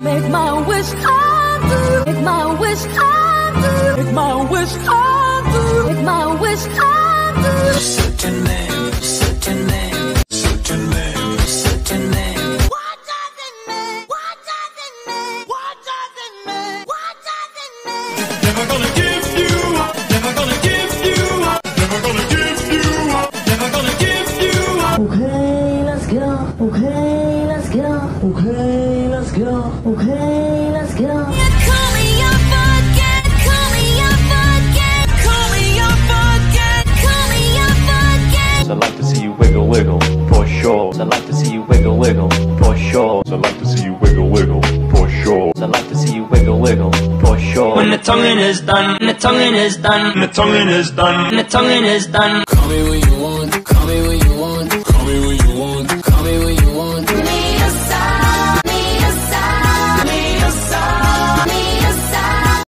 Make my wish come true. Make my wish come true. Make my wish come true. Make my wish come true. Certain man, certain man, certain man, certain man. What does it mean? What does it mean? What does it mean? What does it mean? Never gonna give you up. Never gonna give you up. Never gonna give you up. Never gonna give you up. Okay, let's go. Okay, let's go. Okay, let's go. Okay, let's go. Call me up again. Call me up again. Call me up again. Call me up again. I like to see you wiggle, wiggle, for sure. I like to see you wiggle, wiggle, for sure. I like to see you wiggle, wiggle, for sure. I like to see you wiggle, wiggle, for sure. When the tonguing is done, the tonguing is done, the tonguing is done, the tonguing is done. Call me when you